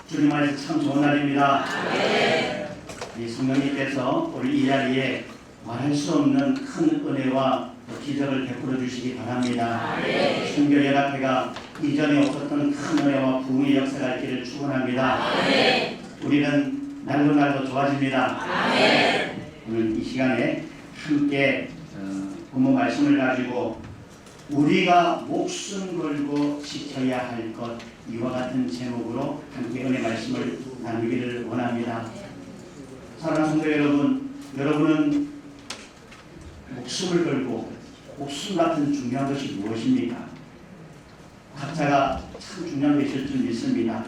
주님 안에서 참 좋은 날입니다. 이 성령님께서 우리 이 자리에 말할 수 없는 큰 은혜와 기적을 베풀어 주시기 바랍니다. 순교연합회가 이전에 없었던 큰 은혜와 부흥의 역사가 있기를 축원합니다. 우리는 날로 날로 좋아집니다. 오늘 이 시간에 함께 부모 말씀을 가지고 우리가 목숨 걸고 지켜야 할 것, 이와 같은 제목으로 함께 은혜 말씀을 나누기를 원합니다. 사랑하는 성도 여러분, 여러분은 목숨을 걸고 목숨 같은 중요한 것이 무엇입니까? 각자가 참 중요한 것이 있을 줄 믿습니다.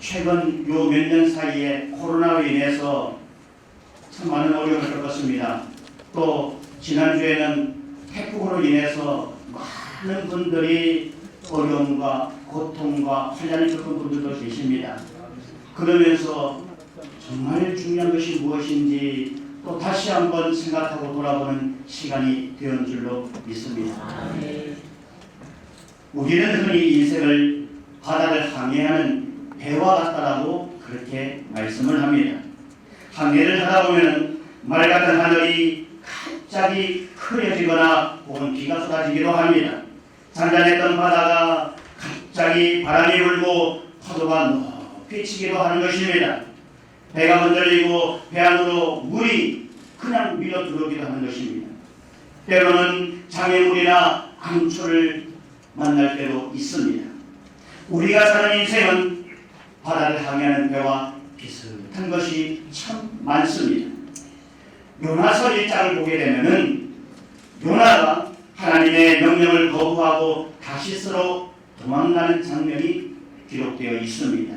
최근 요 몇 년 사이에 코로나로 인해서 참 많은 어려움을 겪었습니다. 또 지난주에는 태풍으로 인해서 많은 분들이 어려움과 고통과 환난을 겪은 분들도 계십니다. 그러면서 정말 중요한 것이 무엇인지 또 다시 한번 생각하고 돌아보는 시간이 되었는 줄로 믿습니다. 우리는 흔히 인생을 바다를 항해하는 배와 같다라고 그렇게 말씀을 합니다. 항해를 하다 보면 말 같은 하늘이 갑자기 흐려지거나 혹은 비가 쏟아지기도 합니다. 잔잔했던 바다가 갑자기 바람이 불고 파도가 높이 치기도 하는 것입니다. 배가 흔들리고 배 안으로 물이 그냥 밀어 들어오기도 하는 것입니다. 때로는 장애물이나 암초를 만날 때도 있습니다. 우리가 사는 인생은 바다를 항해하는 배와 비슷한 것이 참 많습니다. 요나서 1장을 보게 되면은 요나가 하나님의 명령을 거부하고 다시스로 도망가는 장면이 기록되어 있습니다.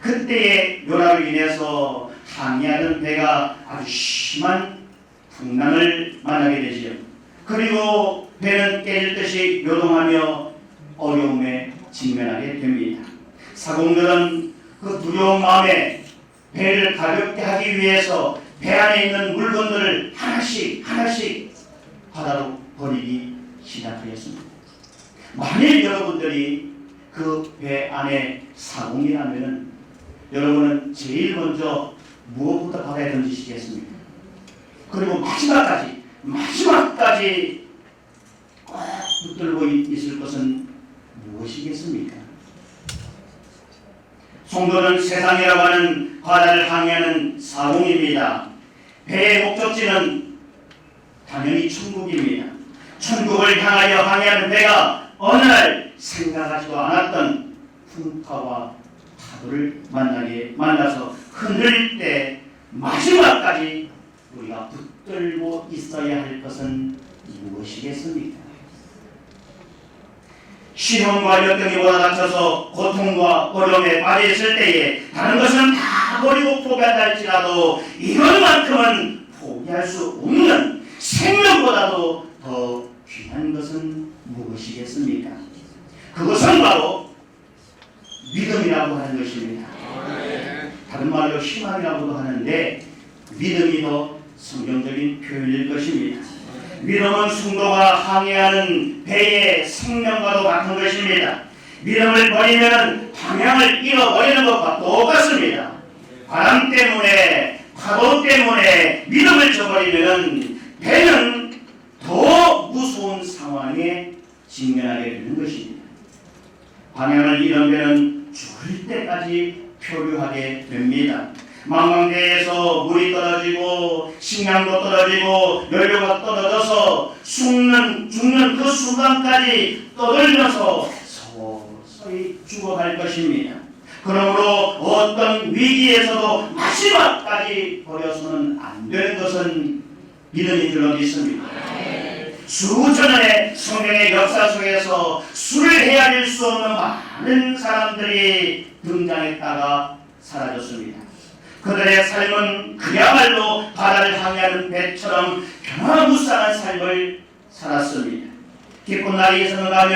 그때의 요나로 인해서 항해하는 배가 아주 심한 풍랑을 만나게 되지요. 그리고 배는 깨질 듯이 요동하며 어려움에 직면하게 됩니다. 사공들은 그 두려운 마음에 배를 가볍게 하기 위해서 배 안에 있는 물건들을 하나씩 바다로 버리기 시작하였습니다. 만일 여러분들이 그 배 안에 사공이라면 여러분은 제일 먼저 무엇부터 바다에 던지시겠습니까? 그리고 마지막까지 꼭 붙들고 있을 것은 무엇이겠습니까? 성도는 세상이라고 하는 바다를 항해하는 사공입니다. 배의 목적지는 당연히 천국입니다. 천국을 향하여 항해하는 배가 어느 날 생각하지도 않았던 풍파와 파도를 만나서 흔들릴 때 마지막까지 우리가 붙들고 있어야 할 것은 무엇이겠습니까? 시험과 역경이 몰아닥쳐서 고통과 어려움에 빠져 있을 때에 다른 것은 다 버리고 포기한다 할지라도 이것만큼은 포기할 수 없는 생명보다도 더 귀한 것은 무엇이겠습니까? 그것은 바로 믿음이라고 하는 것입니다. 다른 말로 희망이라고도 하는데 믿음이 더 성경적인 표현일 것입니다. 믿음은 성도가 항해하는 배의 생명과도 같은 것입니다. 믿음을 버리면 방향을 잃어버리는 것과 똑같습니다. 바람 때문에 파도 때문에 믿음을 저버리면 배는 더 무서운 상황에 직면하게 되는 것입니다. 방향을 잃은 배는 죽을 때까지 표류하게 됩니다. 망망대해에서 물이 떨어지고 식량도 떨어지고 연료가 떨어져서 죽는 그 순간까지 떠들면서 서서히 죽어갈 것입니다. 그러므로 어떤 위기에서도 마지막까지 버려서는 안 되는 것은 믿음인 줄로 믿습니다. 수천년의 성경의 역사 속에서 술을 헤아릴 수 없는 많은 사람들이 등장했다가 사라졌습니다. 그들의 삶은 그야말로 바다를 항해하는 배처럼 변화무쌍한 삶을 살았습니다. 기쁜 날이 있었는가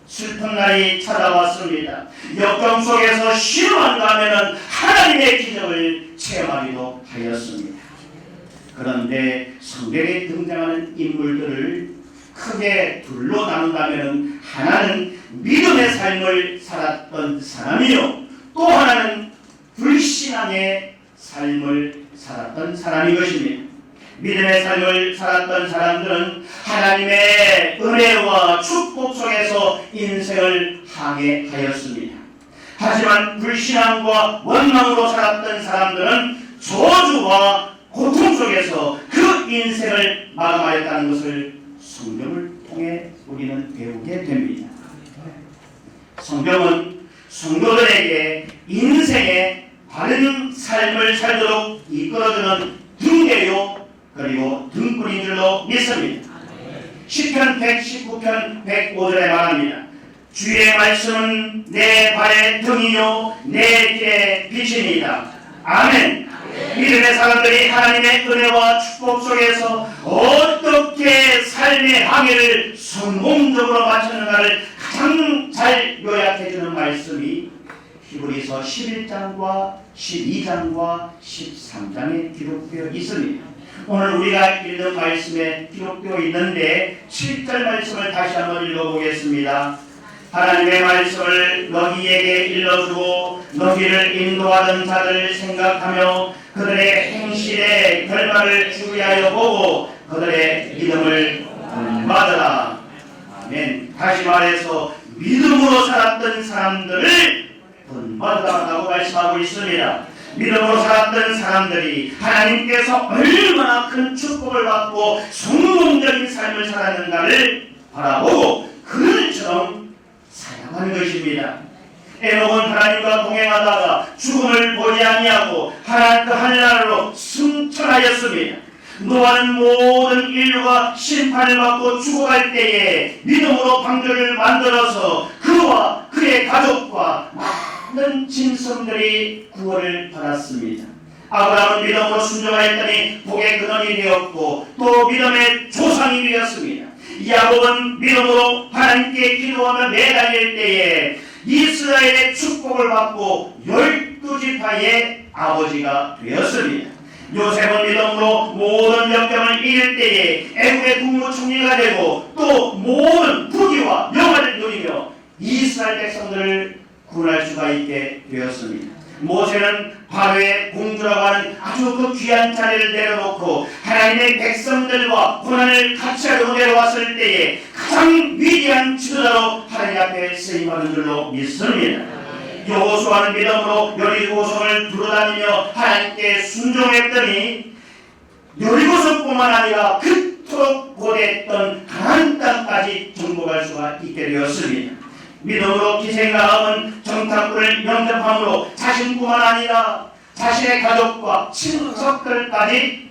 슬픈 날이 찾아왔습니다. 역경 속에서 신음한가 하면 하나님의 기적을 체험하기도 하였습니다. 그런데 성경에 등장하는 인물들을 크게 둘로 나눈다면 하나는 믿음의 삶을 살았던 사람이요, 또 하나는 불신앙의 삶을 살았던 사람인 것입니다. 믿음의 삶을 살았던 사람들은 하나님의 은혜와 축복 속에서 인생을 항해하였습니다. 하지만 불신앙과 원망으로 살았던 사람들은 저주와 고통 속에서 그 인생을 마감하였다는 것을 성경을 통해 우리는 배우게 됩니다. 성경은 성도들에게 인생의 바른 삶을 살도록 이끌어주는 등대요 그리고 등불인 줄로 믿습니다. 시편 119편 105절에 말합니다. 주의 말씀은 내 발의 등이요 내 길의 빛이니이다. 아멘. 믿음의 사람들이 하나님의 은혜와 축복 속에서 어떻게 삶의 항해를 성공적으로 마쳤는가를 가장 잘 요약해주는 말씀이 히브리서 11장과 12장과 13장에 기록되어 있습니다. 오늘 우리가 읽는 말씀에 기록되어 있는데 7절 말씀을 다시 한번 읽어보겠습니다. 하나님의 말씀을 너희에게 일러주고 너희를 인도하던 자들을 생각하며 그들의 행실의 결말을 주의하여 보고 그들의 믿음을 받으라. 아멘. 다시 말해서 믿음으로 살았던 사람들을 본받으라고 말씀하고 있습니다. 믿음으로 살았던 사람들이 하나님께서 얼마나 큰 축복을 받고 성공적인 삶을 살았는가를 바라보고 그들처럼 살아가는 것입니다. 에녹은 하나님과 동행하다가 죽음을 보지 아니하고 하나님 그 하늘나라로 승천하였습니다. 노아는 모든 인류가 심판을 받고 죽어갈 때에 믿음으로 방주를 만들어서 그와 그의 가족과 많은 짐승들이 구원을 받았습니다. 아브라함은 믿음으로 순종하였더니 복의 근원이 되었고 또 믿음의 조상이 되었습니다. 야곱은 믿음으로 하나님께 기도하며 매달릴 때에 이스라엘의 축복을 받고 12지파의 아버지가 되었습니다. 요셉은 믿음으로 모든 역경을 이길 때에 애국의 국무총리가 되고 또 모든 부귀와 영화를 누리며 이스라엘 백성들을 구원할 수가 있게 되었습니다. 모세는 바로의 공주라고 하는 아주 그 귀한 자리를 내려놓고 하나님의 백성들과 고난을 같이 하려고 내려왔을 때에 가장 위대한 지도자로 하나님 앞에 쓰임받은 줄로 믿습니다. 여호수아는 믿음으로 여리고성을 두루다니며 하나님께 순종했더니 여리고성뿐만 아니라 그토록 고대했던 가나안 땅까지 정복할 수가 있게 되었습니다. 믿음으로 기생나감은 정탐꾼을 영접함으로 자신뿐만 아니라 자신의 가족과 친척들까지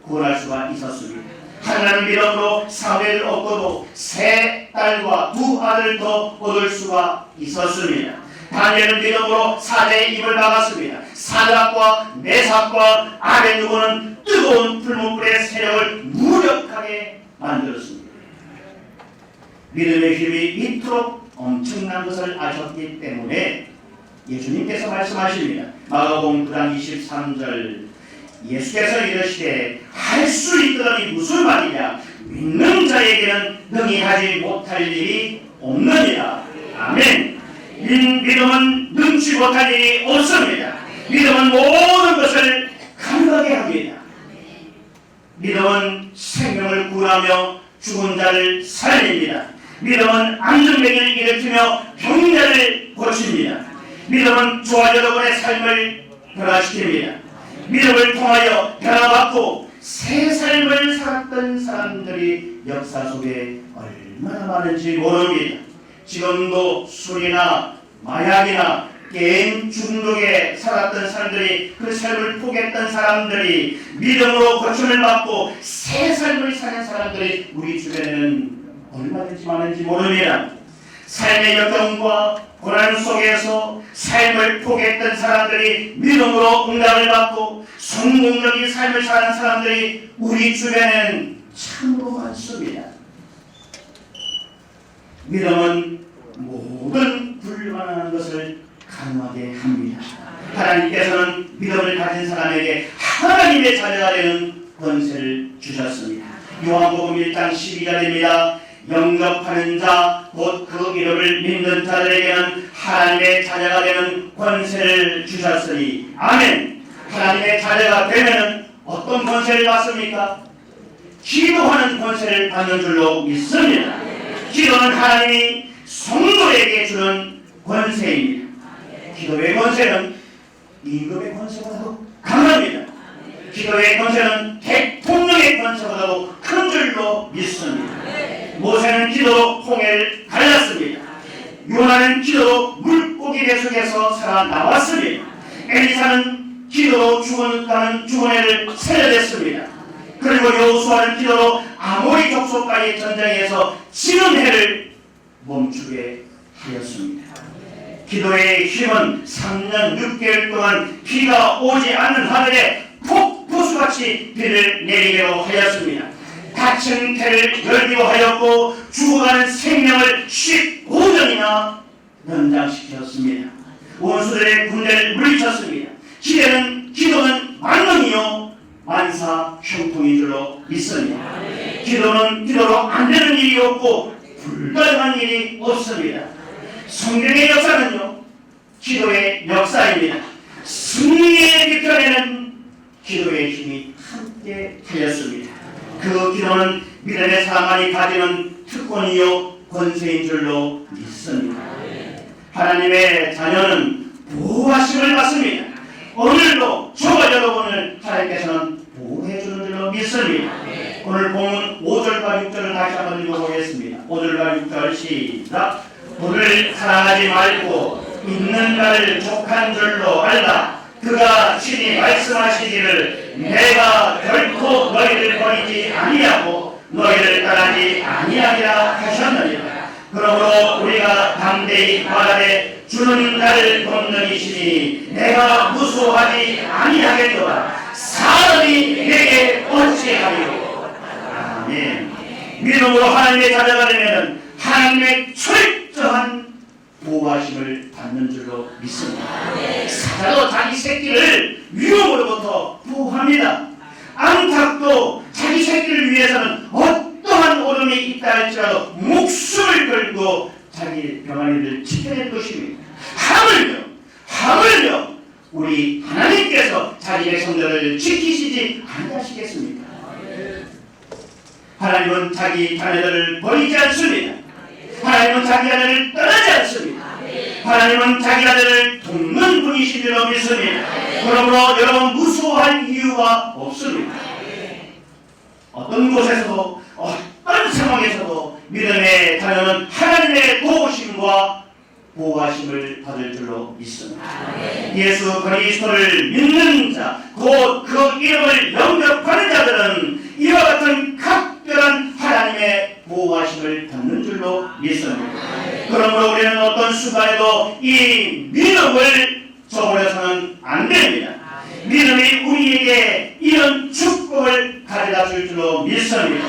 구원할 수가 있었습니다. 하나는 믿음으로 사회를 얻고도 세 딸과 두 아들을 더 얻을 수가 있었습니다. 다니엘은 믿음으로 사자의 입을 막았습니다. 사드락과 메삭과 아벤누고는 뜨거운 풀무불의 세력을 무력하게 만들었습니다. 믿음의 힘이 이토록 엄청난 것을 아셨기 때문에 예수님께서 말씀하십니다. 마가복음 9장 23절 예수께서 이르시되 할 수 있거니 무슨 말이냐 믿는 자에게는 능히 하지 못할 일이 없느니라. 아멘. 믿음은 능치 못할 일이 없습니다. 믿음은 모든 것을 가능하게 합니다. 믿음은 생명을 구하며 죽은 자를 살립니다. 믿음은 안전병을 일으키며 병자를 고칩니다. 믿음은 저와 여러분의 삶을 변화시킵니다. 믿음을 통하여 변화받고 새 삶을 살았던 사람들이 역사 속에 얼마나 많은지 모릅니다. 지금도 술이나 마약이나 게임 중독에 살았던 사람들이 그 삶을 포기했던 사람들이 믿음으로 고침을 받고 새 삶을 사는 사람들이 우리 주변에는 얼마든지 많은지 모릅니다. 삶의 역경과 고난 속에서 삶을 포기했던 사람들이 믿음으로 응답을 받고 성공적인 삶을 사는 사람들이 우리 주변에는 참으로 많습니다. 믿음은 모든 불가능한 것을 가능하게 합니다. 하나님께서는 믿음을 가진 사람에게 하나님의 자녀가 되는 권세를 주셨습니다. 요한복음 1장 12절입니다. 영접하는 자 곧 그 이름을 믿는 자들에게는 하나님의 자녀가 되는 권세를 주셨으니 아멘. 하나님의 자녀가 되면 어떤 권세를 받습니까? 기도하는 권세를 받는 줄로 믿습니다. 기도는 하나님이 성도에게 주는 권세입니다. 기도의 권세는 임금의 권세보다도 강합니다. 기도의 권세는 대통령의 권세보다도 큰 줄로 믿습니다. 모세는 기도로 홍해를 갈랐습니다. 요나는 기도로 물고기 배 속에서 살아나왔습니다. 엘리사는 기도로 죽어가는 죽은 애를 살려냈습니다. 그리고 여호수아는 기도로 아모리 족속과의 전쟁에서 지는 해를 멈추게 하였습니다. 기도의 힘은 3년 6개월 동안 비가 오지 않는 하늘에 폭포수같이 비를 내리기로 하였습니다. 닫힌 태를 열기로 하였고 죽어가는 생명을 15년이나 연장시켰습니다. 원수들의 군대를 물리쳤습니다. 기도는 만능이요 만사 형통인 줄로 믿습니다. 기도는 기도로 안 되는 일이 없고 불가능한 일이 없습니다. 성경의 역사는요 기도의 역사입니다. 승리의 뒤편에는 기도의 힘이 함께 하였습니다. 그 기도는 믿음의 사람만이 가지는 특권이요 권세인 줄로 믿습니다. 하나님의 자녀는 보호하심을 받습니다. 오늘도 저와 여러분을 하나님께서는 보호해 주는 줄로 믿습니다. 오늘 본문 5절과 6절을 다시 한번 읽어보겠습니다. 5절과 6절 시작. 부를 사랑하지 말고 있는가를 족한 줄로 알라. 그가 친히 말씀하시기를 내가 결코 너희를 버리지 아니하고 너희를 떠나지 아니하리라 하셨느니라. 그러므로 우리가 담대히 말하되 주는 나를 돕는 이시니 내가 무수하지 아니하겠노라. 사람이 내게 어찌하리요. 아멘. 믿음으로 하나님의 자녀가 되면 하나님의 철저한 보호하심을 받는 줄로 믿습니다. 사자도 자기 새끼를 위험으로부터 보호합니다. 암탉도 자기 새끼를 위해서는 어떠한 어려움이 있다 할지라도 목숨을 걸고 자기 병아리를 지켜낼 것입니다. 하물며 우리 하나님께서 자기 백성들을 지키시지 아니하시겠습니까? 하나님은 자기 자녀들을 버리지 않습니다. 하나님은 자기 아들을 떠나지 않습니다. 하나님은 자기 아들을 돕는 분이신 줄로 믿습니다. 그러므로 여러분 무서워할 이유가 없습니다. 어떤 곳에서도 어떤 상황에서도 믿음의 자녀는 하나님의 도우심과 보호하심을 받을 줄로 믿습니다. 예수 그리스도를 믿는 자, 곧 그 이름을 영접하는 자들은 이와 같은 각별한 하나님의 보호하심을 받는 줄로 믿습니다. 그러므로 우리는 어떤 순간에도 이 믿음을 저버려서는 안 됩니다. 믿음이 우리에게 이런 축복을 가져다 줄 줄로 믿습니다.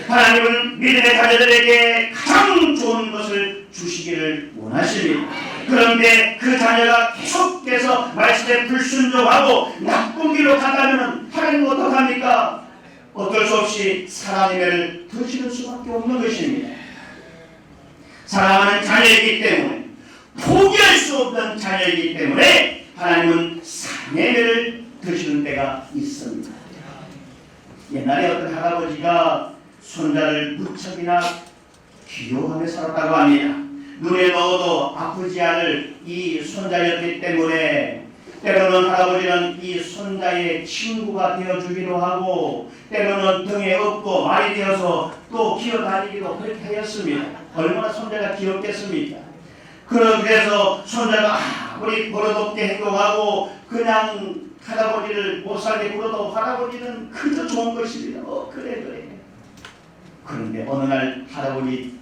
하나님은 믿음의 자녀들에게 가장 좋은 것을 주시기를 원하십니다. 그런데 그 자녀가 계속해서 말씀에 불순종하고 나쁜 길로 간다면 하나님은 어떡합니까? 어쩔 수 없이 사랑의 매를 드시는 수밖에 없는 것입니다. 사랑하는 자녀이기 때문에 포기할 수 없는 자녀이기 때문에 하나님은 사랑의 매를 드시는 때가 있습니다. 옛날에 어떤 할아버지가 손자를 무척이나 귀여워하며 살았다고 합니다. 눈에 넣어도 아프지 않을 이 손자였기 때문에 때로는 할아버지는 이 손자의 친구가 되어주기도 하고 때로는 등에 업고 말이 되어서 또 기어다니기도 그렇게 하였습니다. 얼마나 손자가 귀엽겠습니까? 그래서 손자가 아무리 버릇없게 행동하고 그냥 할아버지를 못살게 굴어도 할아버지는 그저 좋은 것입니다. 그래. 그런데 어느 날 할아버지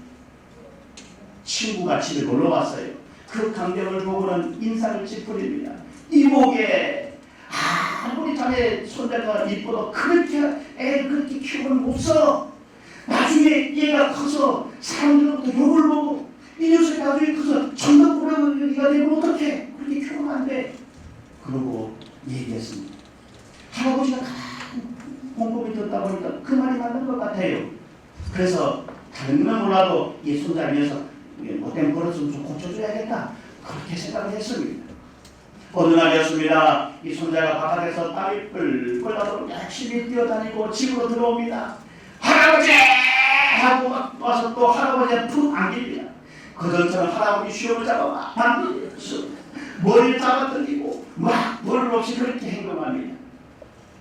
친구가 집에 놀러 왔어요. 그 광경을 보고는 인상을 찌푸립니다. 이목에 아무리 자네 손자가 이뻐도 그렇게 애를 그렇게 키우면 못 써. 나중에 얘가 커서 사람들로부터 욕을 먹고 이 녀석이 나중에 커서 전덕꾸러기가 되면 어떡해. 그렇게 키우면 안 돼. 그러고 얘기했습니다. 할아버지가 꼼꼼히 듣다 보니까 그 말이 맞는 것 같아요. 그래서 다른 건 몰라도 이 손자면서 못된 버릇을 좀 고쳐줘야겠다. 그렇게 생각을 했습니다. 어느 날이었습니다. 이 손자가 바깥에서 땀이 뿔뿔 나도록 열심히 뛰어다니고 집으로 들어옵니다. 할아버지! 하고 막 와서 또 할아버지가 푹 안깁니다. 그전처럼 할아버지 시험을 잡아 막 반기고 머리를 잡아당기고 막 버릇 없이 그렇게 행동합니다.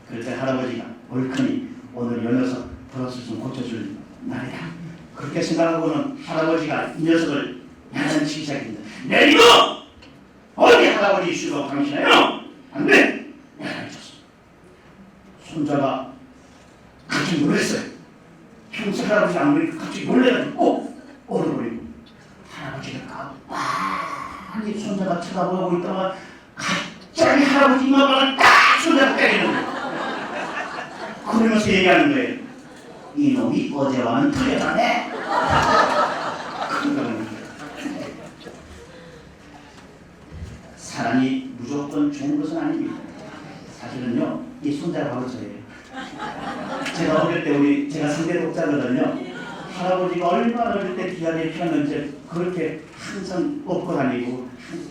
그럴 때 할아버지가 얼큰이 오늘 이 녀석 버릇을 좀 고쳐줄 날이다. 그렇게 생각하고는 할아버지가 이 녀석을 야단치기 시작합니다. 내리고! 어디 할아버지 이슈가 당신이에요? 안 돼! 야단쳤어. 손자가 갑자기 놀랐어요. 평소 할아버지 안 그러니까 갑자기 놀래가지고 얼어버리고 할아버지가 깜빡이 손자가 쳐다보고 있다가 갑자기 할아버지 이마방을 딱 손자가 때리는 거예요. 그러면서 얘기하는 거예요. 이놈이 어제와는 틀렸다네. 그러는 거예요. 사람이 무조건 좋은 것은 아닙니다. 사실은요, 이 손자가 바로 저예요. 제가 어릴 때 제가 상대 독자거든요. 할아버지가 얼마나 어릴 때 기아를 피웠는지 그렇게 항상 업고 다니고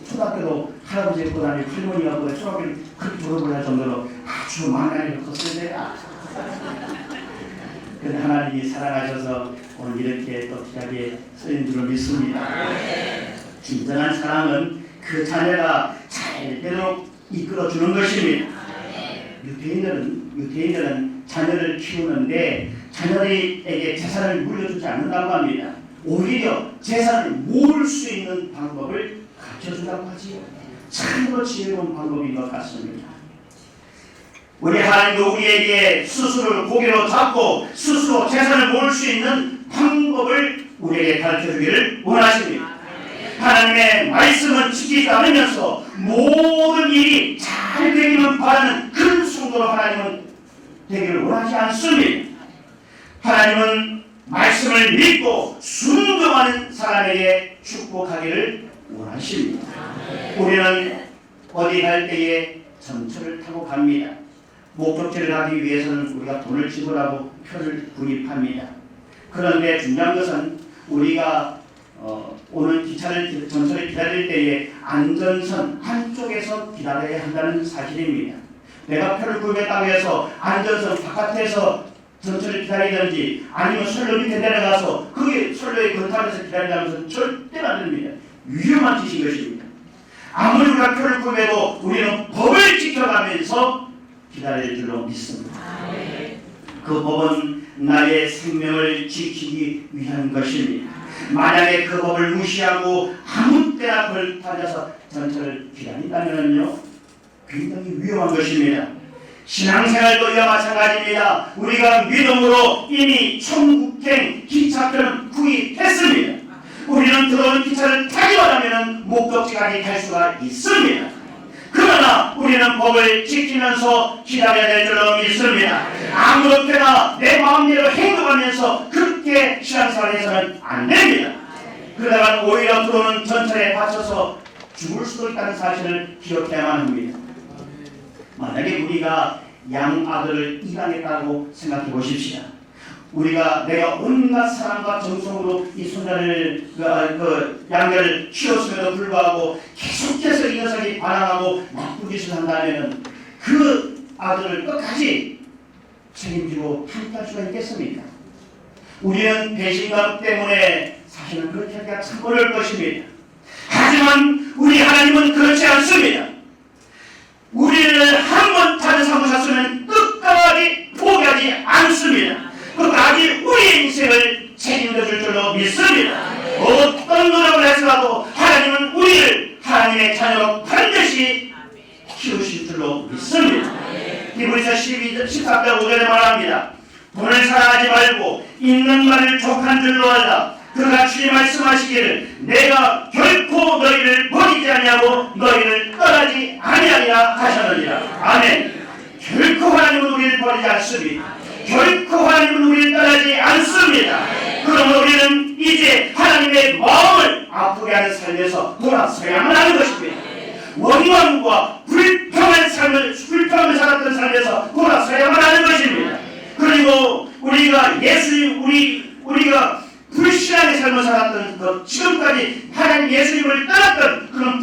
초등학교도 할아버지 업고 다니고 할머니가 업고 초등학교를 그렇게 졸업을 할 정도로 아주 망나니를 컸을 때야. 근데 하나님이 사랑하셔서 오늘 이렇게 또 귀하게 쓰인 줄을 믿습니다. 진정한 사랑은 그 자녀가 잘 되도록 이끌어주는 것입니다. 유대인들은 자녀를 키우는데 자녀에게 재산을 물려주지 않는다고 합니다. 오히려 재산을 모을 수 있는 방법을 가르쳐준다고 하지요. 참으로 지혜로운 방법인 것 같습니다. 우리 하나님도 우리에게 스스로 고개로 잡고 스스로 재산을 모을 수 있는 방법을 우리에게 가르쳐주기를 원하십니다. 하나님의 말씀을 지키지 않으면서 모든 일이 잘 되기만 바라는 그런 성도로 하나님은 되기를 원하지 않습니다. 하나님은 말씀을 믿고 순종하는 사람에게 축복하기를 원하십니다. 우리는 어디 갈 때에 전철을 타고 갑니다. 목적지를 가기 위해서는 우리가 돈을 지불하고 표를 구입합니다. 그런데 중요한 것은 우리가 오는 전철을 기다릴 때에 안전선 한쪽에서 기다려야 한다는 사실입니다. 내가 표를 구입했다고 해서 안전선 바깥에서 전철을 기다리든지 아니면 선로 밑에 내려가서 그게 선로에 근타면서 기다리는 것은 절대로 안 됩니다. 위험한 짓인 것입니다. 아무리 우리가 표를 구입해도 우리는 법을 지켜가면서 기다릴 줄로 믿습니다. 그 법은 나의 생명을 지키기 위한 것입니다. 만약에 그 법을 무시하고 아무 때나 걸타져서 전철을 기다린다면요 굉장히 위험한 것입니다. 신앙생활도 이와 마찬가지입니다. 우리가 믿음으로 이미 천국행 기차표를 구입했습니다. 우리는 들어오는 기차를 타기만 하면 목적지까지 갈 수가 있습니다. 그러나 우리는 법을 지키면서 기다려야 될 줄로 믿습니다. 아무렇게나 내 마음대로 행동하면서 그렇게 신앙생활에서는 안 됩니다. 그러다가 오히려 들어오는 전철에 받쳐서 죽을 수도 있다는 사실을 기억해야만 합니다. 만약에 우리가 양아들을 입양했다고 생각해 보십시오. 내가 온갖 사랑과 정성으로 이 손자를 양녀를 키웠음에도 불구하고 계속해서 이 녀석이 반항하고 나쁜 짓을 한다면 그 아들을 끝까지 책임지고 함께할 수가 있겠습니까? 우리는 배신감 때문에 사실은 그렇게 하기가 참 어려울 것입니다. 하지만 우리 하나님은 그렇지 않습니다. 우리를 한번 찾아 삼으셨으면 끝까지 포기하지 않습니다. 끝까지 우리의 인생을 책임져 줄 줄로 믿습니다. 어떤 노력을 해서라도 하나님은 우리를 하나님의 자녀로 반드시 키우실 줄로 믿습니다. 히브리서 13장 5절에 말합니다. 돈을 사랑하지 말고 있는 말을 족한 줄로 알라. 그가 주님 말씀하시기를 내가 결코 너희를 버리지 아니하고 너희를 떠나지 아니하리라 하셨느니라. 아멘. 결코 하나님은 우리를 버리지 않습니다. 결코 하나님은 우리를 떠나지 않습니다. 그러므로 우리는 이제 하나님의 마음을 아프게 하는 삶에서 돌아서야만 하는 것입니다. 원망과 불평을 살았던 삶에서 돌아서야만 하는 것입니다. 그리고 우리가 불신앙의 삶을 살았던 것, 지금까지 하나님 예수님을 떠났던 그런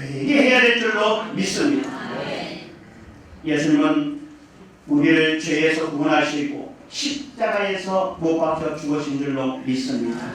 회개해야 될 줄로 믿습니다. 예수님은 우리를 죄에서 구원하시고 십자가에서 못 박혀 죽으신 줄로 믿습니다.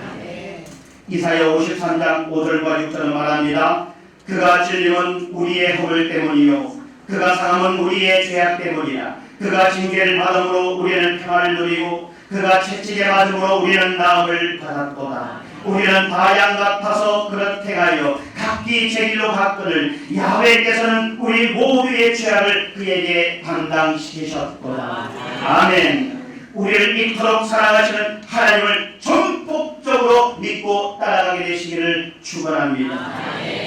이사야 53장 5절과 6절은 말합니다. 그가 찔림은 우리의 허물 때문이요 그가 상함은 우리의 죄악 때문이라. 그가 징계를 받음으로 우리는 평안을 누리고 그가 채찍에 맞음으로 우리는 나음을 받았도다. 우리는 다 양 같아서 그릇 행하여 각기 제 길로 갔거늘 야훼께서는 우리 모두의 죄악을 그에게 담당시키셨도다. 아멘. 우리를 이토록 사랑하시는 하나님을 전폭적으로 믿고 따라가게 되시기를 축원합니다.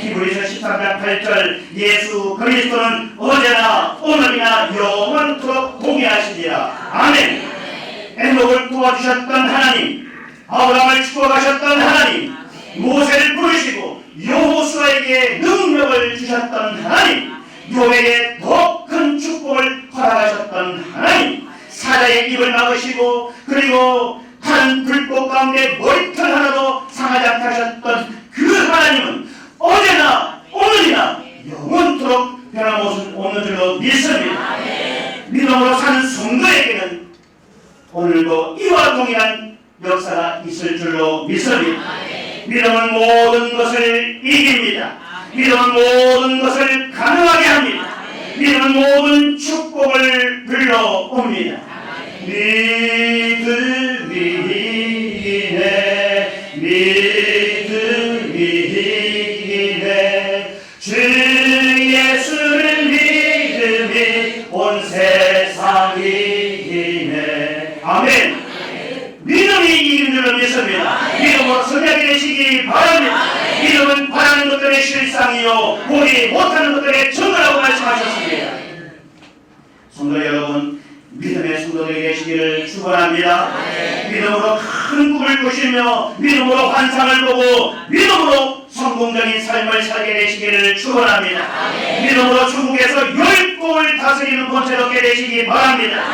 히브리서 13장 8절 예수 그리스도는 어제나 오늘이나 영원토록 동의하시리라. 아멘. 에녹을 도와주셨던 하나님, 아브라함을 축복하셨던 하나님, 모세를 부르시고 여호수아에게 능력을 주셨던 하나님, 욥에게 더 큰 축복을 허락하셨던 하나님, 사자의 입을 막으시고 그리고 한 불꽃 가운데 머리털 하나도 상하지 않게 하셨던 그 하나님은 어제나 오늘이나 영원토록 변함없는 없는 줄로 믿습니다. 믿음으로 사는 성도에게는 오늘도 이와 동일한 역사가 있을 줄로 믿습니다. 믿음은 모든 것을 이깁니다. 믿음은 모든 것을 가능하게 합니다. 믿음은 모든 축복을 불러옵니다. 믿음이 이네 믿음이 이네 주 예수를 믿음이 온 세상이 이네. 아멘. 믿음이 이기는 줄로 믿습니다. 믿음으로 선하게 되시기 바랍니다. 믿음은 바라는 것들의 실상이요 보지 못하는 것들의 증거라고 말씀하셨습니다. 성도 여러분, 믿음의 성도들이 되시기를 축원합니다. 믿음으로 큰 꿈을 꾸시며 믿음으로 환상을 보고 믿음으로 성공적인 삶을 살게 되시기를 축원합니다. 믿음으로 천국에서 열국을 다스리는 권세를 얻게 되시기 바랍니다.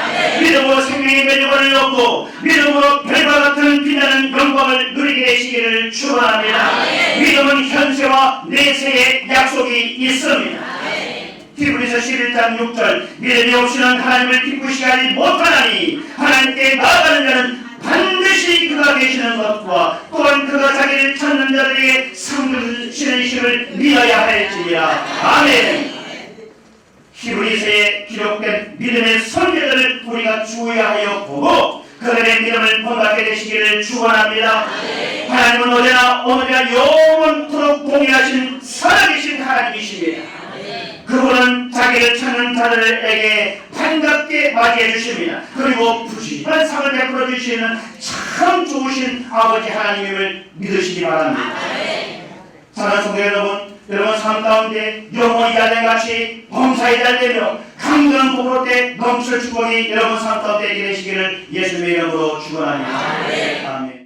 믿음으로 생명의 면류관을 얻고 믿음으로 별과 같은 빛나는 영광을 누리게 되시기를 축원합니다. 믿음은 현세와 내세의 약속이 있습니다. 히브리서 11장 6절 믿음이 없이는 하나님을 기쁘시게 하지 못하나니 하나님께 나아가는 자는 반드시 그가 계시는 것과 또한 그가 자기를 찾는 자들에게 상주시는 이심을 믿어야 할지니라. 아멘. 히브리서에 기록된 믿음의 선배들을 우리가 주의하여 보고 그들의 믿음을 본받게 되시기를 축원합니다. 하나님은 어제나 오늘이나 영원토록 동의하신 살아계신 하나님이십니다. 그분은 자기를 찾는 자들에게 반갑게 맞이해 주십니다. 그리고 부지런한 상을 베풀어 주시는 참 좋으신 아버지 하나님임을 믿으시기 바랍니다. 사랑하는 성도 여러분, 여러분 삶 가운데 영원히 달래같이 범사에 달래며 강건한 복으로 때 넘칠 축복이 여러분 삶 가운데 있게 되시기를 예수님의 이름으로 축원합니다. 아멘.